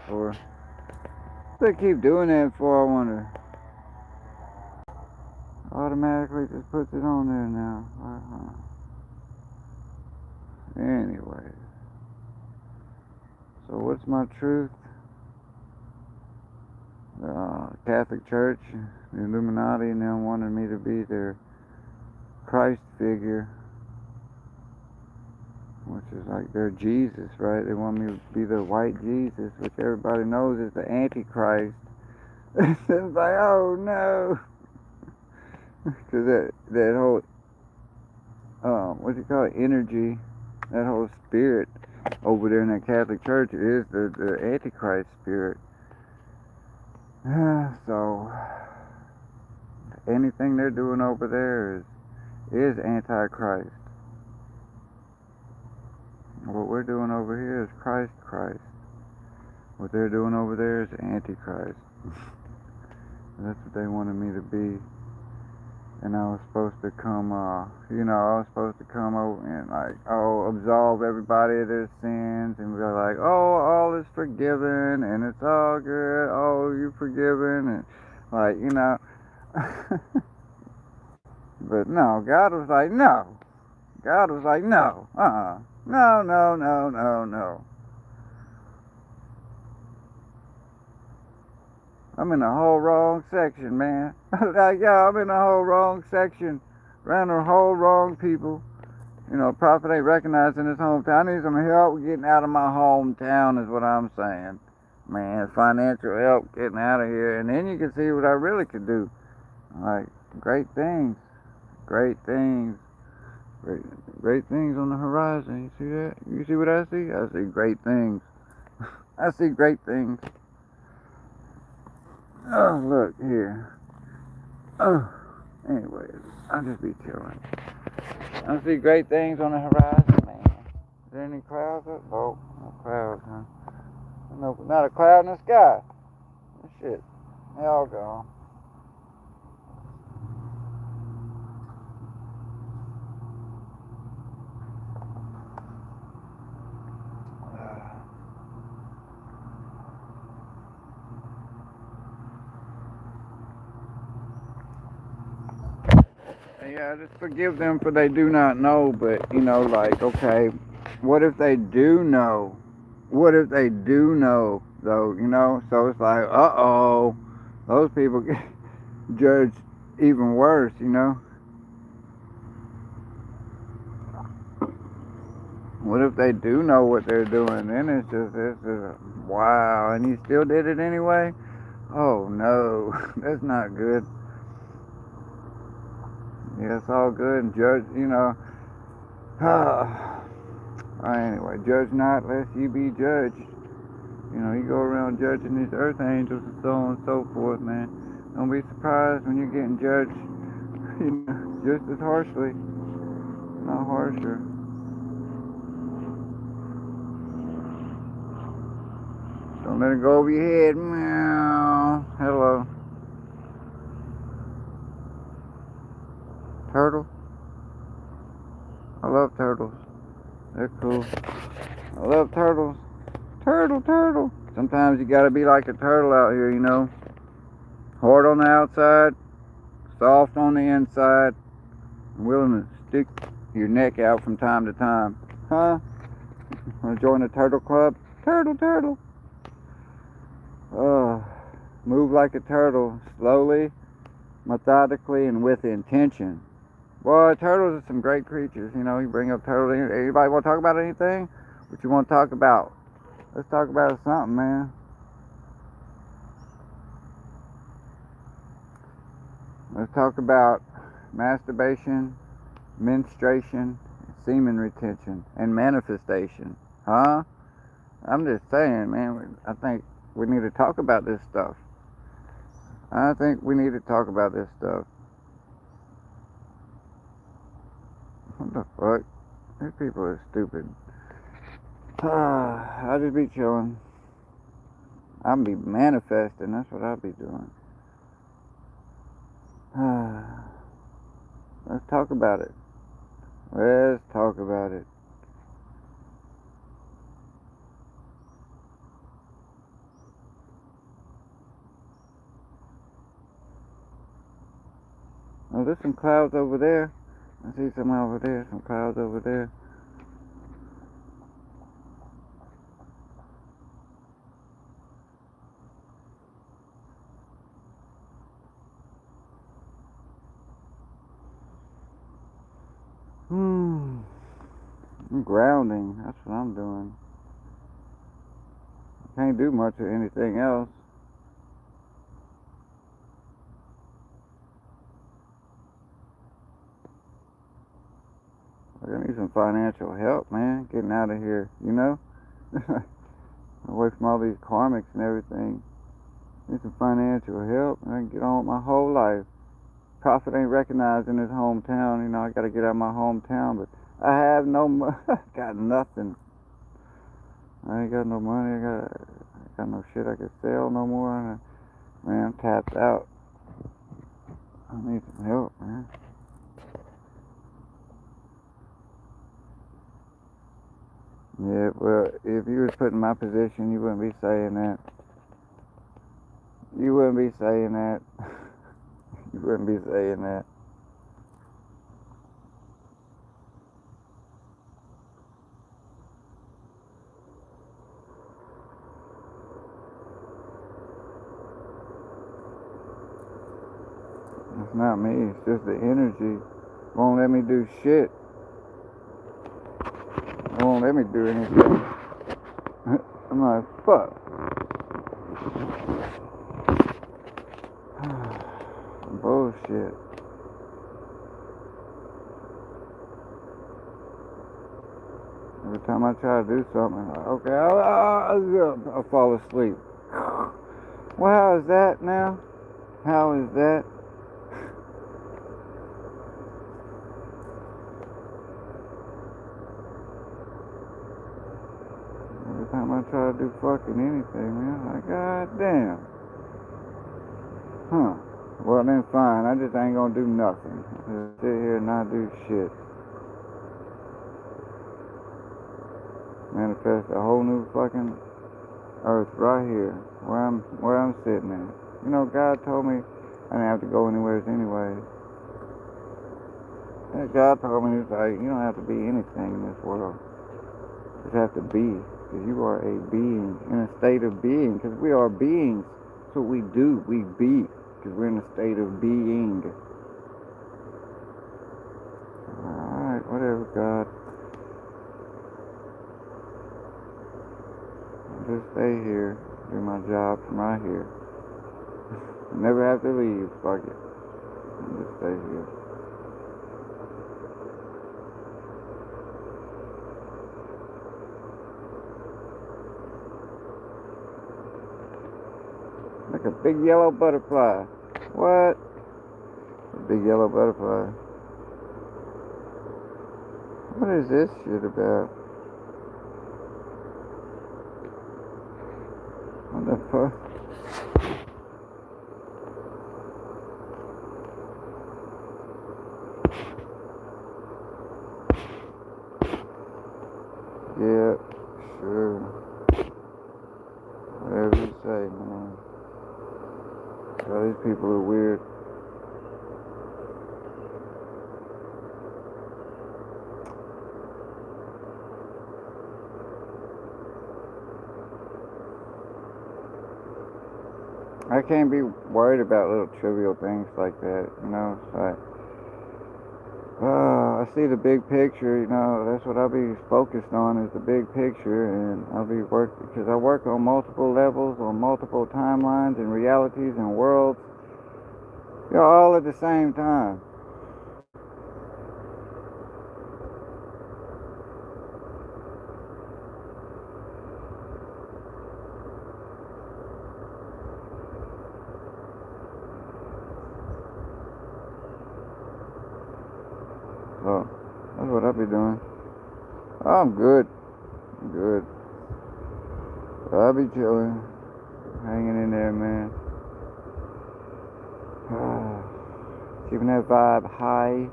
for? They keep doing that for, I wonder. Automatically just puts it on there now. Anyway. So what's my truth? Catholic Church, the Illuminati, and them wanted me to be their Christ figure, which is like their Jesus, right? They want me to be the white Jesus, which everybody knows is the Antichrist. It's like, oh no, because that whole what do you call it, energy, that whole spirit over there in that Catholic Church is the Antichrist spirit. So anything they're doing over there is Antichrist. What we're doing over here is Christ. What they're doing over there is Antichrist. That's what they wanted me to be. And I was supposed to come, I was supposed to come over and absolve everybody of their sins and be like, oh, all is forgiven and it's all good. Oh, you're forgiven, and But no, God was like, no. God was like, no, no, no, no, no, no. I'm in the whole wrong section, man. Like, yeah, I'm in the whole wrong section. Around the whole wrong people. Prophet ain't recognizing his hometown. I need some help getting out of my hometown is what I'm saying. Man, financial help getting out of here. And then you can see what I really could do. Like, great things. Great things. Great things on the horizon. You see that? You see what I see? I see great things. I see great things. Oh, look here. Oh, anyways, I'll just be chilling. I see great things on the horizon, man. Is there any clouds up? Oh, no clouds, huh? No, not a cloud in the sky. Shit, they all gone. Yeah, just forgive them for they do not know, but, okay, what if they do know? What if they do know, though, So it's like, uh-oh, those people get judged even worse, What if they do know what they're doing? Then it's just wow, and you still did it anyway? Oh, no, that's not good. Yeah, it's all good and judge, anyway, judge not lest you be judged. You go around judging these earth angels and so on and so forth, man. Don't be surprised when you're getting judged, just as harshly, not harsher. Don't let it go over your head. Meow. Hello. Turtle? I love turtles. They're cool. I love turtles. Turtle. Sometimes you gotta be like a turtle out here, Hard on the outside, soft on the inside, and willing to stick your neck out from time to time. Huh? Wanna join the turtle club? Turtle. Move like a turtle, slowly, methodically, and with intention. Boy, turtles are some great creatures. You bring up turtles. Anybody want to talk about anything? What you want to talk about? Let's talk about something, man. Let's talk about masturbation, menstruation, semen retention, and manifestation. Huh? I'm just saying, man, I think we need to talk about this stuff. I think we need to talk about this stuff. What the fuck? These people are stupid. I'll just be chilling. I'll be manifesting. That's what I'll be doing. Let's talk about it. Let's talk about it. Oh, there's some clouds over there. I see some over there. Some clouds over there. I'm grounding. That's what I'm doing. Can't do much of anything else. I need some financial help, man. Getting out of here, you know? Away from all these karmics and everything. Need some financial help, and I can get on with my whole life. Prophet ain't recognized in his hometown. You know, I gotta get out of my hometown, but I have no money. Got nothing. I ain't got no money. I got no shit I can sell no more. Man, I'm tapped out. I need some help, man. Yeah, well, if you was put in my position, you wouldn't be saying that. You wouldn't be saying that. You wouldn't be saying that. It's not me. It's just the energy. Won't let me do shit. Won't let me do anything. I'm like, fuck. Bullshit. Every time I try to do something, okay, I'll fall asleep. Well, how is that now? How is that? Every time I try to do fucking anything, man, like, god damn. Huh. Well, then fine, I just ain't gonna do nothing. Just sit here and not do shit. Manifest a whole new fucking earth right here, where I'm sitting at. You know, God told me I didn't have to go anywhere anyway. And God told me, He's like, you don't have to be anything in this world. You just have to be, because you are a being, in a state of being, because we are beings. That's what we do, we be, because we're in a state of being. Alright, whatever, God. I'll just stay here, do my job from right here. Never have to leave, fuck it. I'll just stay here. Like a big yellow butterfly. What? A big yellow butterfly. What is this shit about? What the fuck? Yeah, sure. Whatever you say, man. All these people are weird. I can't be worried about little trivial things like that, you know. It's like, I see the big picture, you know. That's what I'll be focused on, is the big picture, and I'll be working, because I work on multiple levels, on multiple timelines and realities and worlds, you know, all at the same time. So that's what I'll be doing. I'm good. I'm good. I'll be chilling. Hanging in there, man. Keeping that vibe high.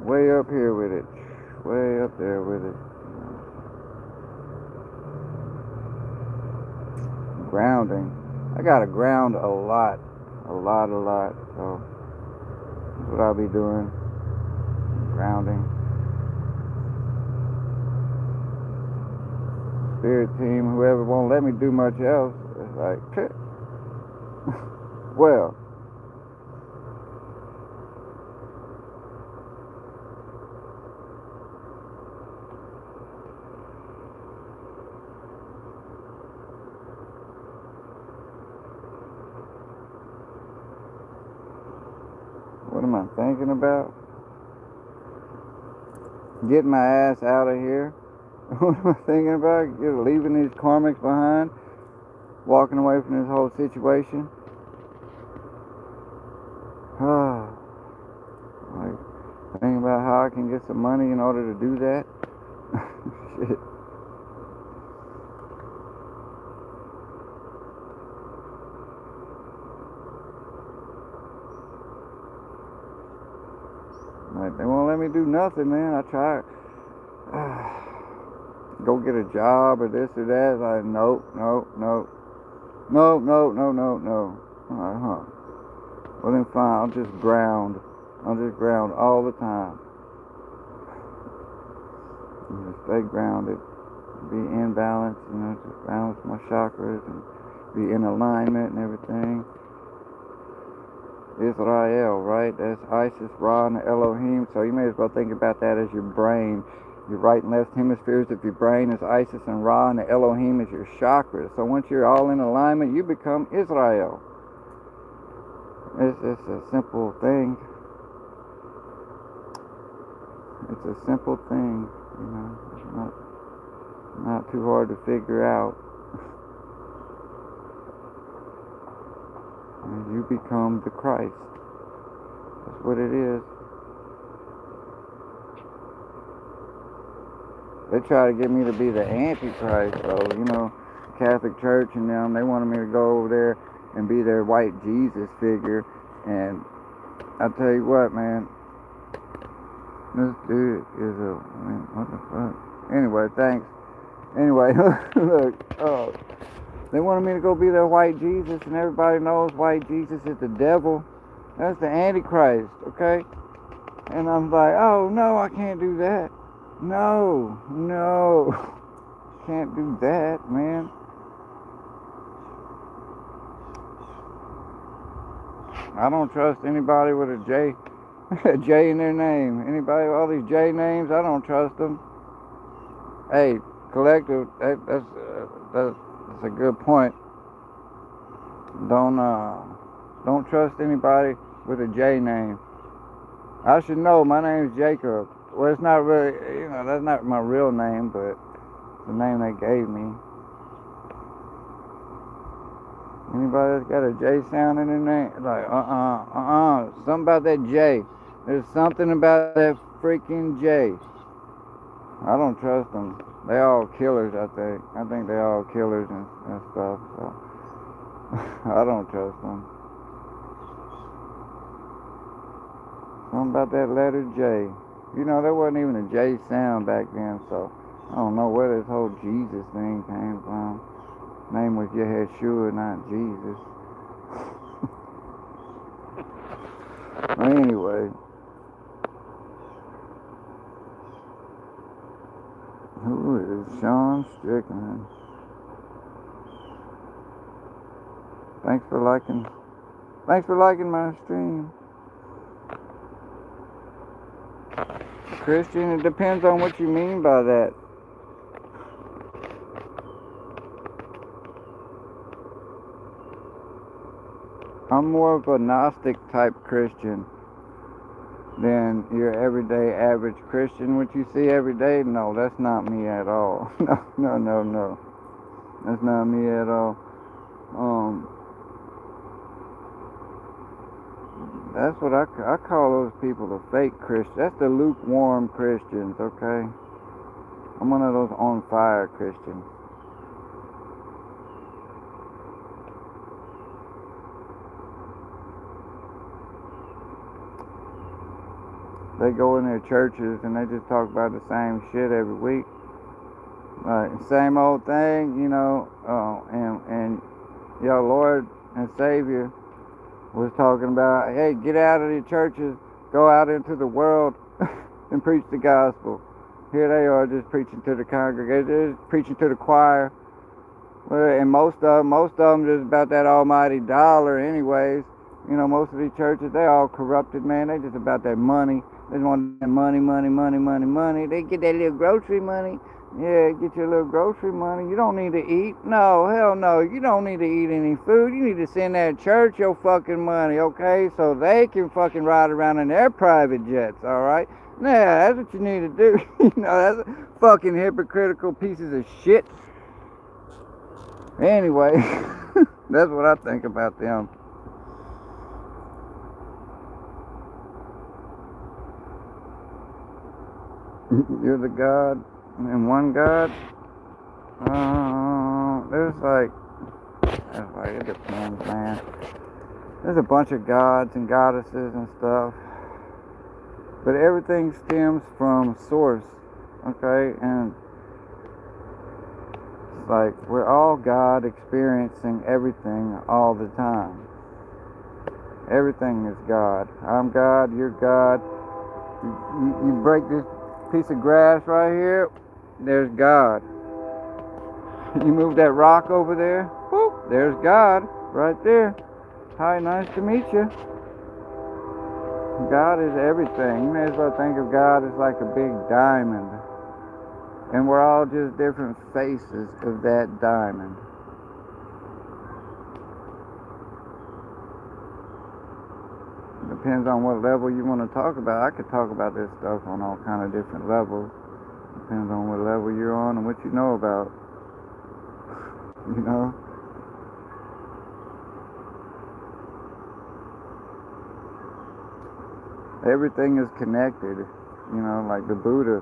Way up here with it. Way up there with it. Grounding. I gotta ground a lot. A lot. So That's what I'll be doing. Grounding. Spirit team, whoever won't let me do much else. It's like, well, what am I thinking about? Getting my ass out of here. What am I thinking about? Leaving these karmics behind. Walking away from this whole situation. Like, thinking about how I can get some money in order to do that. Shit. Like, they won't let me do nothing, man. I try. Go get a job or this or that. Like, nope. Well then fine, I'll just ground all the time. Just stay grounded. Be in balance, just balance my chakras and be in alignment and everything. Isreal, right? That's Isis, Ra, and Elohim. So you may as well think about that as your brain. Your right and left hemispheres of your brain is Isis and Ra, and the Elohim is your chakras. So once you're all in alignment, you become Isreal. It's a simple thing. It's a simple thing, It's not too hard to figure out. And you become the Christ. That's what it is. They try to get me to be the Antichrist, though, Catholic Church and them, they wanted me to go over there and be their white Jesus figure. And I tell you what, man, this dude is what the fuck? Anyway, thanks. Anyway, look, they wanted me to go be their white Jesus, and everybody knows white Jesus is the devil. That's the Antichrist, okay? And I'm like, oh, no, I can't do that. No. Can't do that, man. I don't trust anybody with a J in their name. Anybody with all these J names, I don't trust them. Hey, collective, that's a good point. Don't trust anybody with a J name. I should know. My name is Jacob. Well, it's not really, that's not my real name, but it's the name they gave me. Anybody that's got a J sound in their name, like, something about that J. There's something about that freaking J. I don't trust them. They all killers, I think. I think they all killers and stuff, so I don't trust them. Something about that letter J. There wasn't even a J sound back then, so I don't know where this whole Jesus thing came from. Name was Yeshua, not Jesus. Anyway. Who is Sean Strickland? Thanks for liking my stream. Christian, it depends on what you mean by that. I'm more of a Gnostic type Christian than your everyday average Christian. What you see every day, no, that's not me at all. No. That's not me at all. That's what I call those people the fake Christians. That's the lukewarm Christians, okay? I'm one of those on fire Christians. They go in their churches and they just talk about the same shit every week. Same old thing, and your Lord and Savior was talking about, hey, get out of the churches go out into the world and preach the gospel. Here they are just preaching to the congregation, just preaching to the choir. Well, and most of them just about that almighty dollar anyways. You know, most of these churches, they all corrupted, man. They just about that money. They just want that money, money, money, money, money. They get that little grocery money. Yeah, get your little grocery money. You don't need to eat. No, hell no. You don't need to eat any food. You need to send that church your fucking money, okay? So they can fucking ride around in their private jets, alright? Yeah, that's what you need to do. You know, that's fucking hypocritical pieces of shit. Anyway, that's what I think about them. You're the God and one God. It depends, man. There's a bunch of gods and goddesses and stuff, but everything stems from source, okay? And it's like we're all God experiencing everything all the time. Everything is God. I'm God, you're God. You break this piece of grass right here, there's God. You move that rock over there, whoop, there's God right there. Hi, nice to meet you. God is everything. You may as well think of God as like a big diamond. And we're all just different faces of that diamond. Depends on what level you want to talk about. I could talk about this stuff on all kind of different levels. Depends on what level you're on and what you know about. You know? Everything is connected. You know, like the Buddha.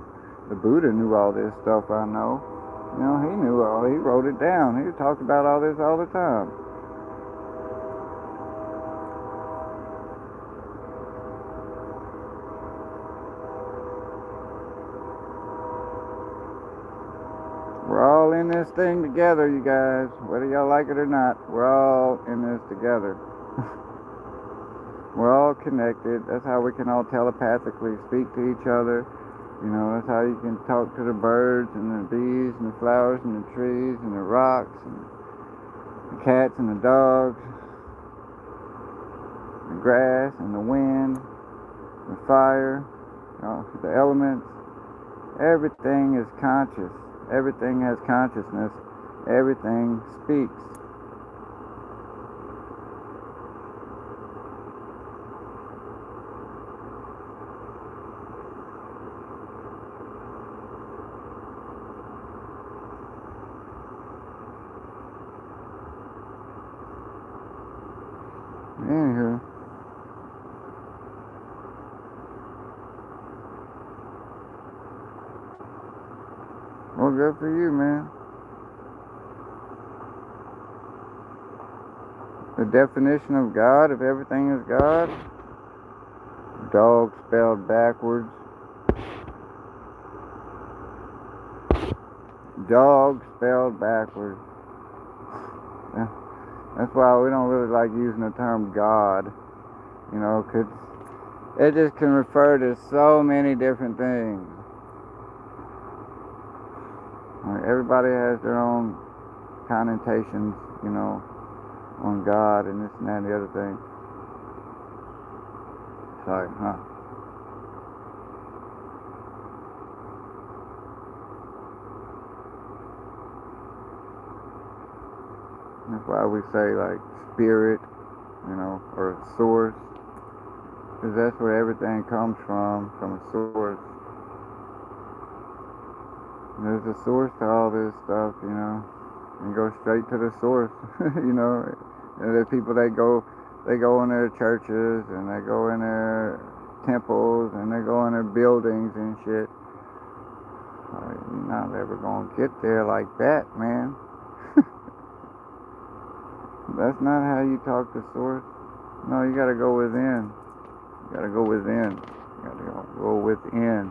The Buddha knew all this stuff, I know. You know, he knew all. He wrote it down. He talked about all this all the time. We're all in this thing together, you guys. Whether y'all like it or not, we're all in this together. We're all connected. That's how we can all telepathically speak to each other. You know, that's how you can talk to the birds and the bees and the flowers and the trees and the rocks and the cats and the dogs, the grass and the wind, the fire, you know, the elements. Everything is conscious. Everything has consciousness. Everything speaks. Anywho, well, good for you, man. The definition of God, if everything is God, dog spelled backwards. Dog spelled backwards. That's why we don't really like using the term God, you know, because it just can refer to so many different things. Like everybody has their own connotations, you know, on God and this and that and the other thing. It's like, huh. That's why we say like spirit, you know, or source, because that's where everything comes from a source. There's a source to all this stuff, you know. You go straight to the source, you know. And there's people they go in their churches and they go in their temples and they go in their buildings and shit. You're not ever gonna get there like that, man. That's not how you talk to source. No, you gotta go within. You gotta go within. You gotta go within.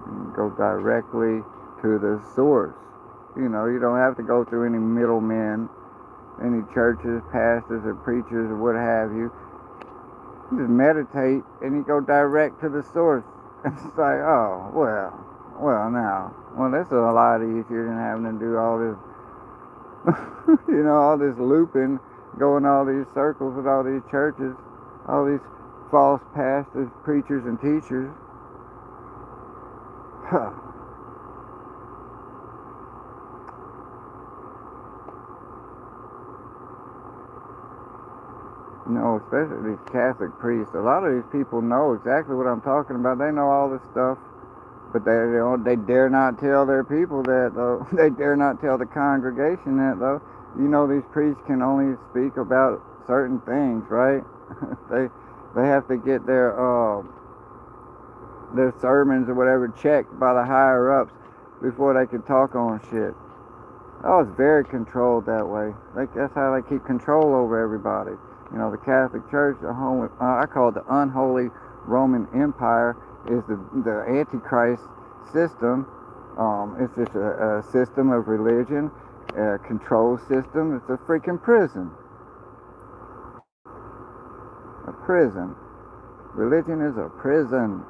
And go directly to the source. You know, you don't have to go through any middlemen, any churches, pastors, or preachers, or what have you. You just meditate and you go direct to the source. It's like, oh, well, now. Well, that's a lot easier than having to do all this, all this looping, going all these circles with all these churches, all these false pastors, preachers, and teachers. Huh. Especially these Catholic priests. A lot of these people know exactly what I'm talking about. They know all this stuff, but they dare not tell their people that, though. They dare not tell the congregation that, though. These priests can only speak about certain things, right? they have to get their sermons or whatever checked by the higher ups before they can talk on shit. Oh, it's very controlled that way. That's how they keep control over everybody. The Catholic Church, I call it the unholy Roman Empire, is the Antichrist system. It's just a system of religion, a control system. It's a freaking prison. A prison. Religion is a prison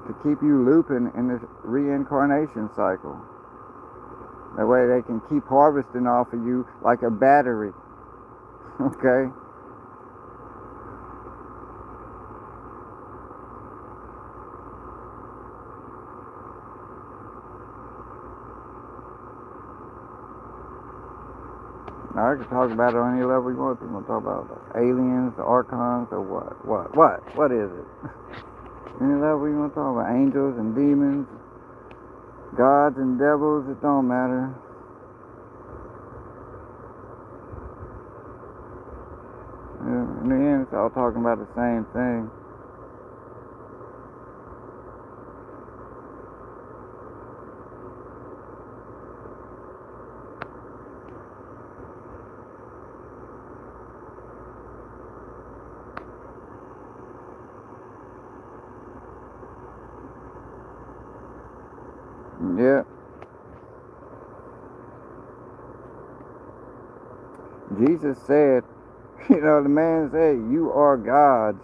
to keep you looping in this reincarnation cycle. That way they can keep harvesting off of you like a battery. Okay? Now I can talk about it on any level you want to. You want to talk about the aliens, the archons, or what? What is it? Any level you want to talk about? Angels and demons, gods and devils, it don't matter. In the end, it's all talking about the same thing. Yeah. Jesus said, the man said, you are gods.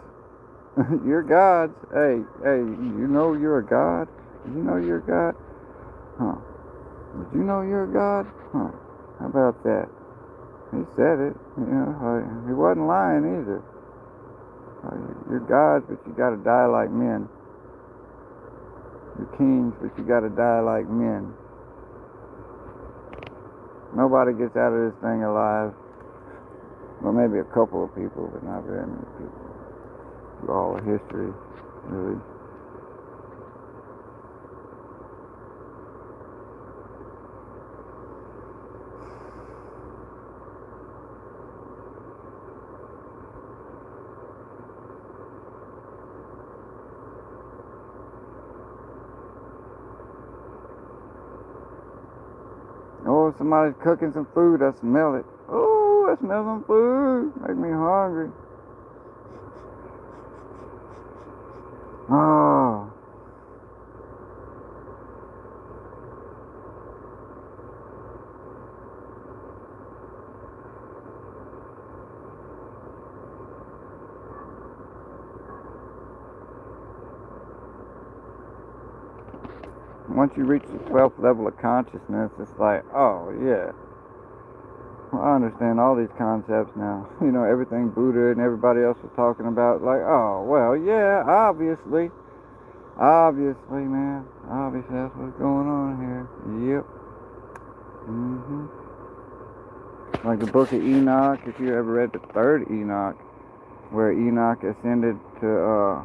You're gods. Hey, you're a god? Did you know you're a god? Huh. Did you know you're a god? Huh. How about that? He said it. He wasn't lying either. You're gods, but you gotta die like men. You're kings, but you gotta die like men. Nobody gets out of this thing alive. Well, maybe a couple of people, but not very many people. Through all of history, really. Oh, somebody's cooking some food. I smell it. Oh, I smell some food. Make me hungry. Oh. Once you reach the 12th level of consciousness, it's like, oh, yeah. Well, I understand all these concepts now. Everything Buddha and everybody else was talking about. Like, oh, well, yeah, obviously. Obviously, man. Obviously, that's what's going on here. Yep. Like the book of Enoch, if you ever read the third Enoch, where Enoch ascended to,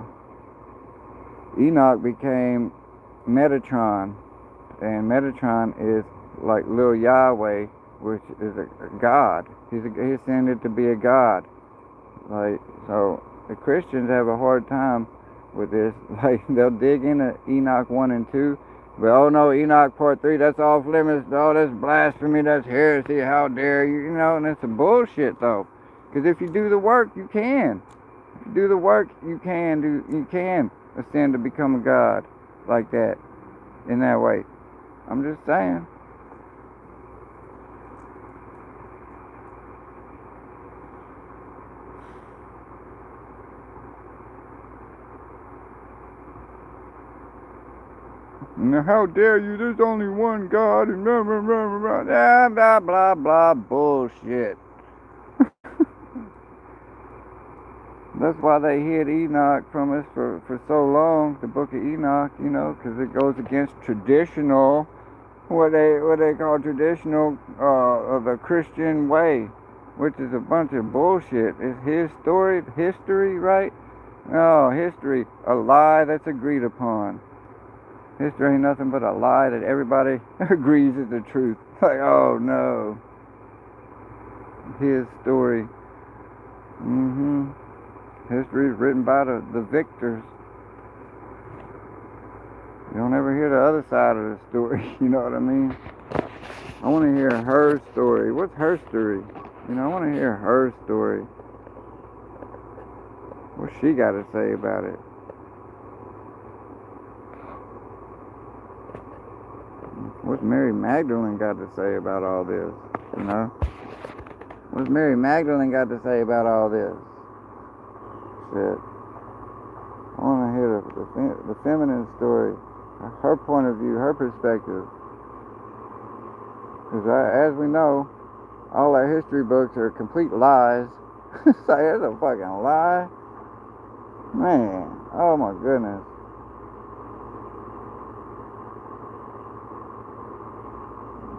Enoch became Metatron, and Metatron is like little Yahweh, which is a god. He ascended to be a god. Like, so the Christians have a hard time with this. Like, they'll dig into Enoch 1 and 2, but oh no, Enoch part 3, that's off limits. Oh, that's blasphemy, that's heresy, how dare you, and it's a bullshit though. Because if you do the work, you can. If you do the work, you can ascend to become a god like that, in that way. I'm just saying. Now, how dare you? There's only one God, and blah, blah, blah, blah, blah, blah, blah, blah, bullshit. That's why they hid Enoch from us for so long, the book of Enoch, you know, because it goes against traditional, what they call traditional, of the Christian way, which is a bunch of bullshit. It's his story, history, right? No, history, a lie that's agreed upon. History ain't nothing but a lie that everybody agrees is the truth. Like, oh no, his story. History is written by the victors. You don't ever hear the other side of the story, you know what I mean? I want to hear her story. What's her story? You know, I want to hear her story. What's she got to say about it? What's Mary Magdalene got to say about all this? You know? What's Mary Magdalene got to say about all this? Shit. I want to hear the feminine story, her point of view, her perspective. Because as we know, all our history books are complete lies. It's like, it's a fucking lie. Man, oh my goodness.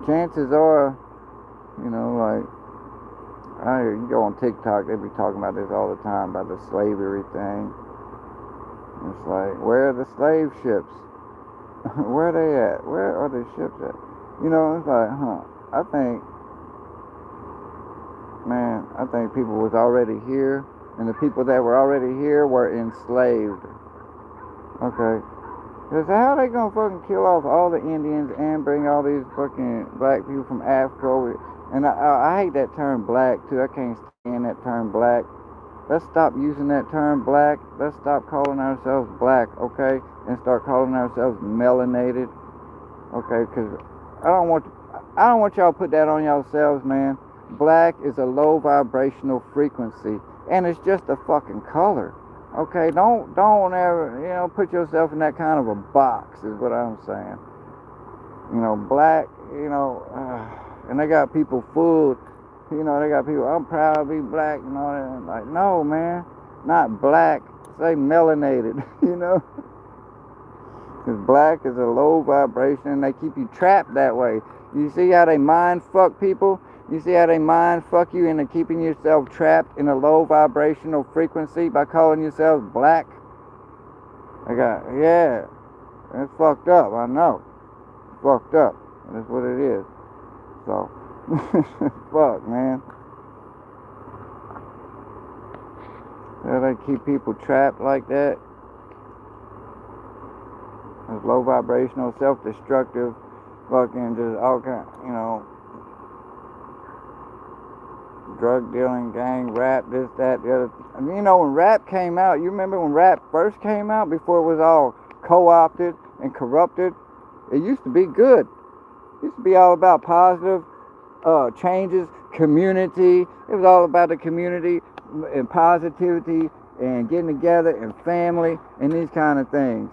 Chances are, you know, like, you go on TikTok, they be talking about this all the time, about the slavery thing. It's like, where are the slave ships? Where are they at? Where are the ships at? You know, it's like, I think people was already here, and the people that were already here were enslaved. Okay. So how they gonna fucking kill off all the Indians and bring all these fucking black people from Africa over? And I hate that term black too. I can't stand that term black. Let's stop using that term black. Let's stop calling ourselves black, okay? And start calling ourselves melanated, okay? Because I don't want y'all to put that on yourselves, man. Black is a low vibrational frequency, and it's just a fucking color, okay? Don't ever, you know, put yourself in that kind of a box, is what I'm saying. You know, black, you know, and they got people fooled. You know, they got people, I'm proud to be black and all that. Like, no, man, not black. Say melanated, you know? Because black is a low vibration, and they keep you trapped that way. You see how they mind fuck people? You see how they mind fuck you into keeping yourself trapped in a low vibrational frequency by calling yourself black? Yeah, it's fucked up, I know. It's fucked up. That's what it is. So, fuck, man. How they keep people trapped like that? It's low vibrational, self-destructive, fucking just all kind, you know, drug dealing, gang, rap, this, that, the other. I mean, you know, when rap came out, you remember when rap first came out, before it was all co-opted and corrupted? It used to be good. It used to be all about positive changes, community. It was all about the community and positivity and getting together and family and these kind of things.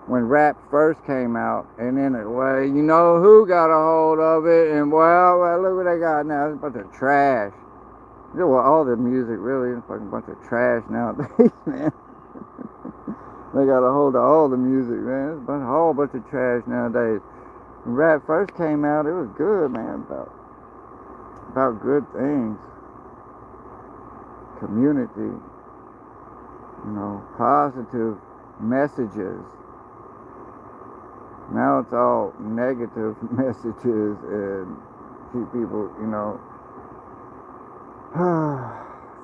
When rap first came out, and then well, you know who got a hold of it, and well, look what they got now. It's a bunch of trash. You know, well, all the music really is a fucking bunch of trash nowadays, man. They got a hold of all the music, man. It's a whole bunch of trash nowadays. When rap first came out, it was good, man, about good things. Community, you know, positive messages. Now it's all negative messages and keep people, you know,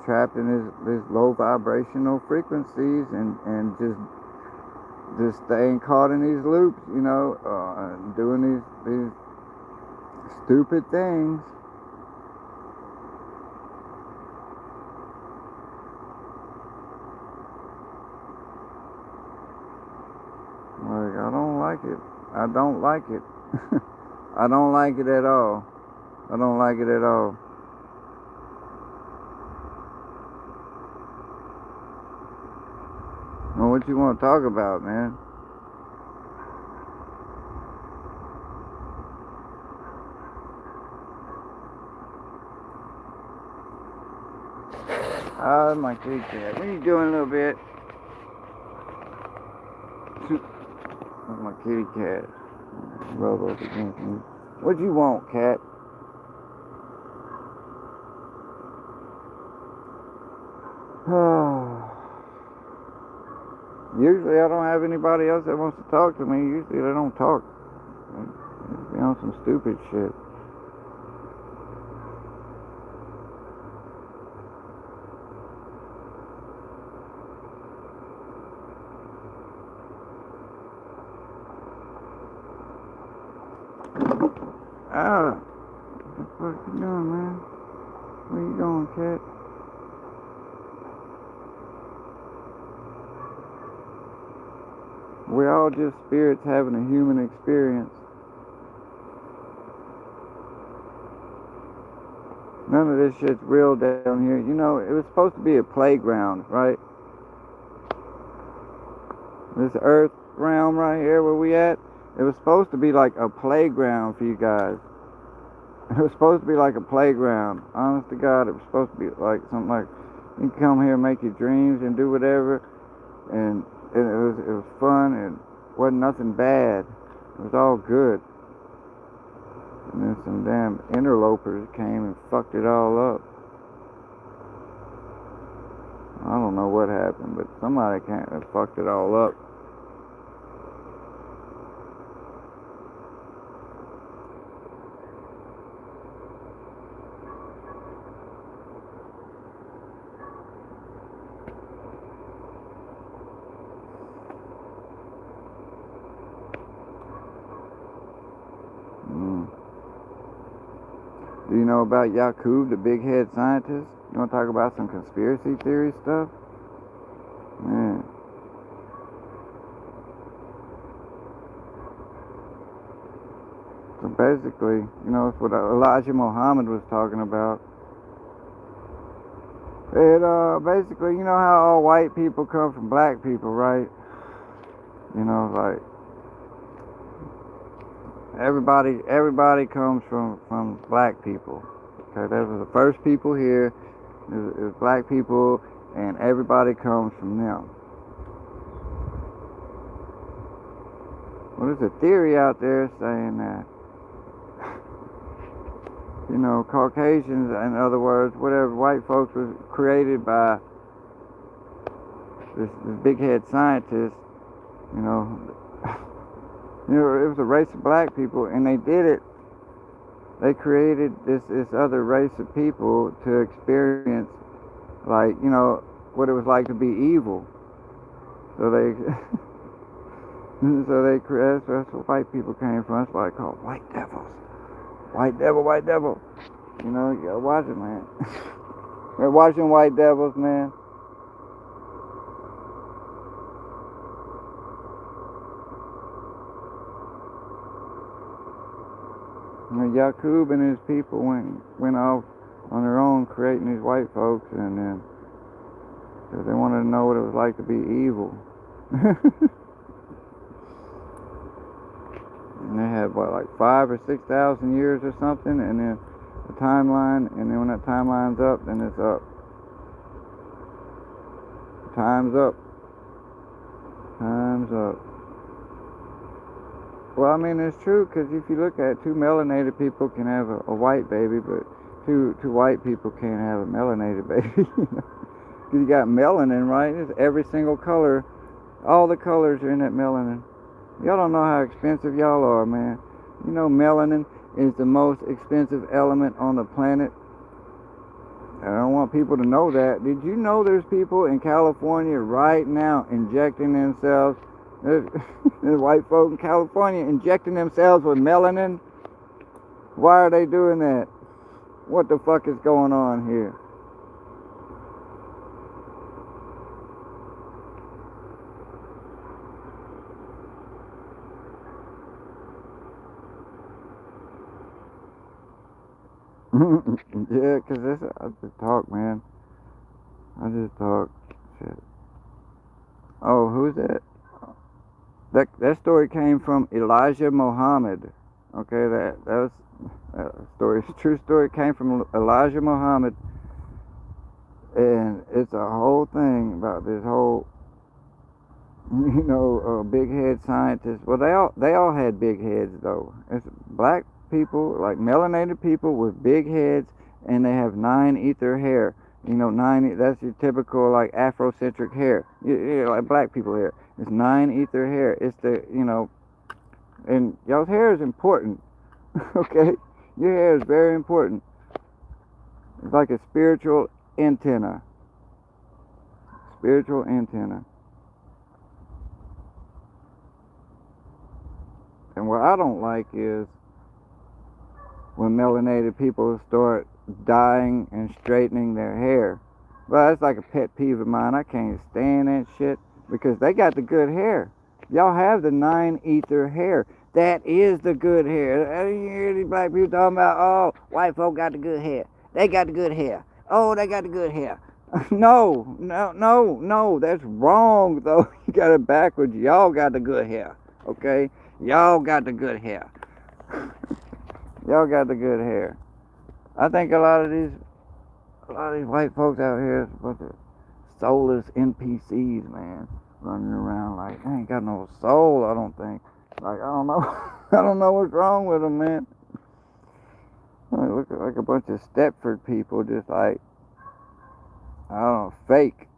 trapped in this low vibrational frequencies and just staying caught in these loops, you know, doing these stupid things. Like, I don't like it. I don't like it. I don't like it at all. I don't like it at all. Well, what you want to talk about, man? Oh, my kitty cat. What are you doing, little bit? That's my kitty cat. Rub up against me. What you want, cat? Usually I don't have anybody else that wants to talk to me. Usually they don't talk. They be on some stupid shit. Ah, what the fuck you doing, man? Where you going, cat? We're all just spirits having a human experience. None of this shit's real down here. You know, it was supposed to be a playground, right? This earth realm right here where we at, it was supposed to be like a playground for you guys. It was supposed to be like a playground. Honest to God, it was supposed to be like something like you can come here and make your dreams and do whatever, and it was fun and wasn't nothing bad. It was all good. And then some damn interlopers came and fucked it all up. I don't know what happened, but somebody came and fucked it all up. Do you know about Yakub, the big head scientist? You want to talk about some conspiracy theory stuff? Man. So basically, you know, it's what Elijah Muhammad was talking about. It basically, you know how all white people come from black people, right? You know, like everybody comes from black people. Okay, that was the first people here. It was black people, and everybody comes from them. Well, there's a theory out there saying that, you know, Caucasians, in other words, whatever white folks was created by this big head scientist, you know, it was a race of black people, and they did it. They created this other race of people to experience, like, you know, what it was like to be evil. So they, that's where white people came from. That's why they call white devils. White devil, white devil. You know, you gotta watch it, man. We're watching White Devils, man. Yakub and his people went off on their own creating these white folks, and then because they wanted to know what it was like to be evil. And they had what, like 5,000 or 6,000 years or something, and then the timeline, and then when that timeline's up, then it's up. Time's up. Time's up. Well, I mean, it's true, because if you look at it, two melanated people can have a white baby, but two white people can't have a melanated baby. Because you got melanin, right? It's every single color. All the colors are in that melanin. Y'all don't know how expensive y'all are, man. You know melanin is the most expensive element on the planet. I don't want people to know that. Did you know there's people in California right now injecting themselves? There's white folk in California injecting themselves with melanin. Why are they doing that? What the fuck is going on here? Yeah, because I just talk, man. I just talk. Shit. Oh, who's that? That story came from Elijah Muhammad. Okay, that story is a true story. It came from Elijah Muhammad. And it's a whole thing about this whole, big head scientists. Well, they all had big heads though. It's black people, like melanated people with big heads, and they have 9 ether hair. That's your typical like Afrocentric hair. Yeah, like black people hair. It's 9 ether hair. It's and y'all's hair is important. Okay, your hair is very important. It's like a spiritual antenna. Spiritual antenna. And what I don't like is when melanated people start dyeing and straightening their hair. Well, that's like a pet peeve of mine. I can't stand that shit because they got the good hair. Y'all have the 9 ether hair. That is the good hair. You hear these black people talking about, oh, white folk got the good hair. They got the good hair. Oh, they got the good hair. No, no, no, no. That's wrong, though. You got it backwards. Y'all got the good hair. Okay? Y'all got the good hair. Y'all got the good hair. I think a lot of these white folks out here is a bunch of soulless NPCs, man, running around like they ain't got no soul. I don't think. Like I don't know. I don't know what's wrong with them, man. They look like a bunch of Stepford people, just like I don't know, fake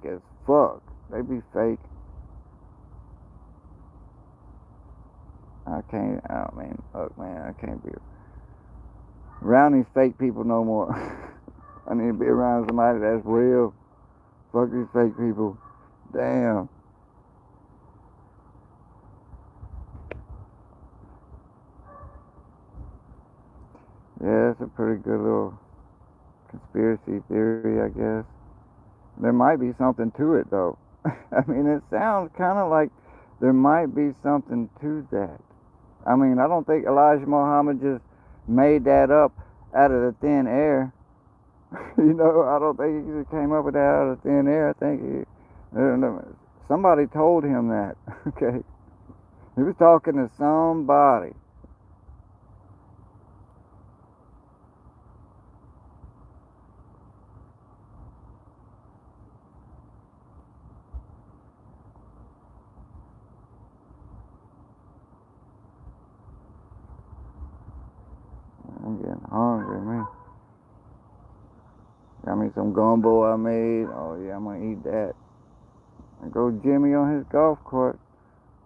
as fuck. They be fake. I can't. I mean, look, man, I can't be around these fake people no more. I need to be around somebody that's real. Fuck these fake people. Damn. Yeah, that's a pretty good little conspiracy theory, I guess. There might be something to it, though. I mean, it sounds kind of like there might be something to that. I mean, I don't think Elijah Muhammad just made that up out of the thin air. I don't think he just came up with that out of thin air. I think somebody told him that. Okay, he was talking to somebody. I'm getting hungry, man. Got me some gumbo I made. Oh yeah, I'm gonna eat that. There goes Jimmy on his golf cart.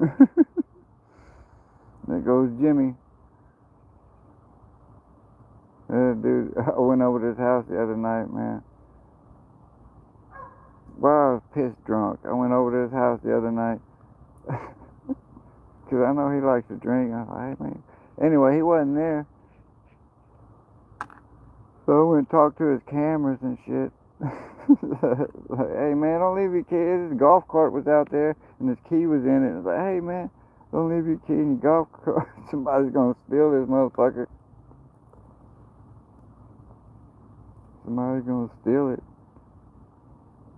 There goes Jimmy. Dude, I went over to his house the other night, man. Well, I was pissed drunk. I went over to his house the other night. Because I know he likes to drink. I was like, hey, man. Anyway, he wasn't there. So I went and talked to his cameras and shit. Like, hey, man, don't leave your key. His golf cart was out there, and his key was in it. It's like, hey, man, don't leave your key in your golf cart. Somebody's going to steal this motherfucker. Somebody's going to steal it.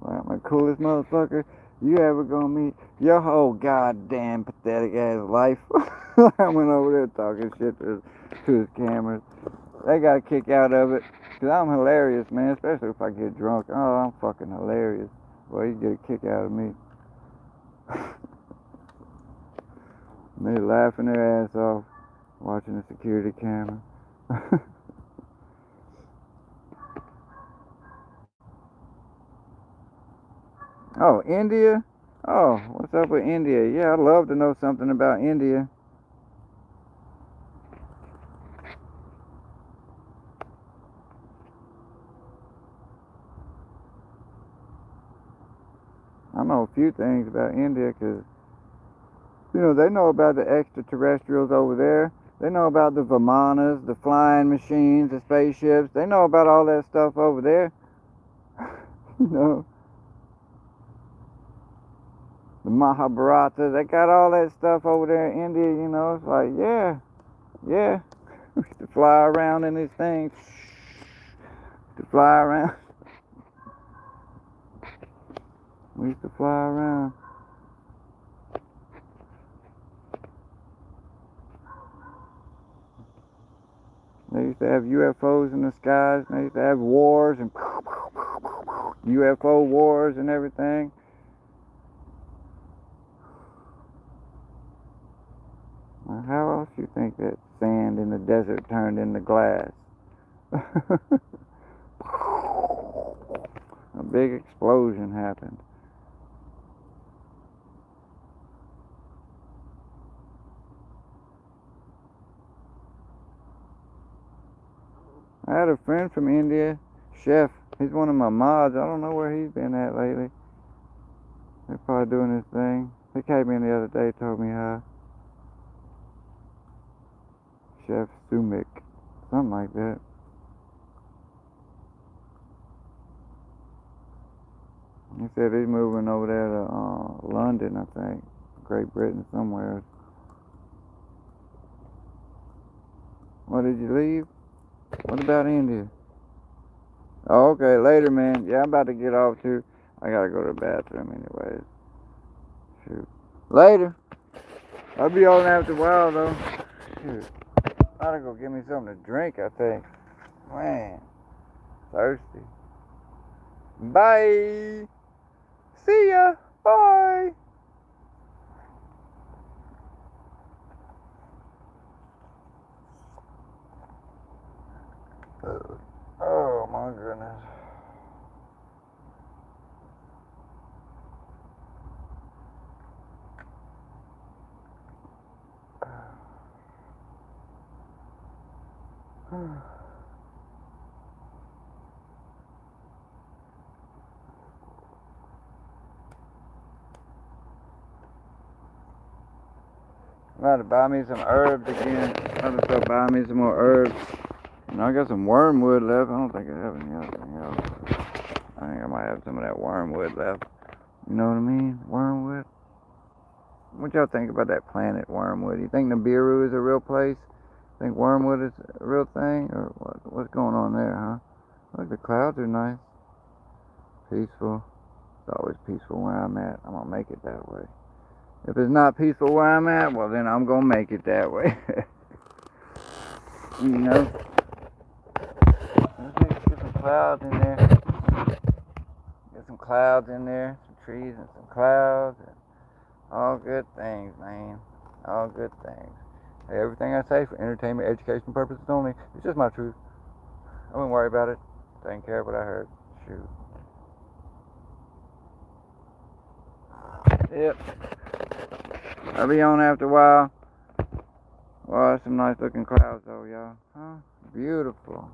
Like, I'm the coolest motherfucker you ever gonna meet. Your whole goddamn pathetic ass life. I went over there talking shit to his cameras. They got a kick out of it. Because I'm hilarious, man. Especially if I get drunk. Oh, I'm fucking hilarious. Well, you get a kick out of me. They laughing their ass off watching the security camera. Oh, India? Oh, what's up with India? Yeah, I'd love to know something about India. I know a few things about India because, they know about the extraterrestrials over there. They know about the Vimanas, the flying machines, the spaceships. They know about all that stuff over there. you know, the Mahabharata. They got all that stuff over there in India. It's like, yeah. We used to fly around in these things. To fly around. We used to fly around. They used to have UFOs in the skies, and they used to have wars, and UFO wars and everything. Well, how else do you think that sand in the desert turned into glass? A big explosion happened. I had a friend from India, chef. He's one of my mods. I don't know where he's been at lately. They're probably doing his thing. He came in the other day, told me hi. Chef Sumik, something like that. He said he's moving over there to London, I think, Great Britain, somewhere. What, did you leave? What about India? Oh, okay, later, man. Yeah, I'm about to get off too. I gotta go to the bathroom anyways. Shoot. Later. I'll be on after a while though. Shoot. I gotta go get me something to drink, I think. Man, thirsty. Bye. See ya. Bye. Oh my goodness. I'm about to buy me some herbs again. I'm about to start buying me some more herbs. And I got some wormwood left. I don't think I have any anything else. I think I might have some of that wormwood left. You know what I mean? Wormwood. What y'all think about that planet Wormwood? You think Nibiru is a real place? Think Wormwood is a real thing? Or what's going on there, huh? Look, the clouds are nice. Peaceful. It's always peaceful where I'm at. I'm gonna make it that way. If it's not peaceful where I'm at, well then I'm gonna make it that way. You know? Let's get some clouds in there. Get some clouds in there. Some trees and some clouds. And all good things, man. All good things. Hey, everything I say for entertainment, education purposes only, it's just my truth. I wouldn't worry about it. Didn't care what I heard. Shoot. Yep. I'll be on after a while. Wow, some nice looking clouds though, y'all. Huh? Beautiful.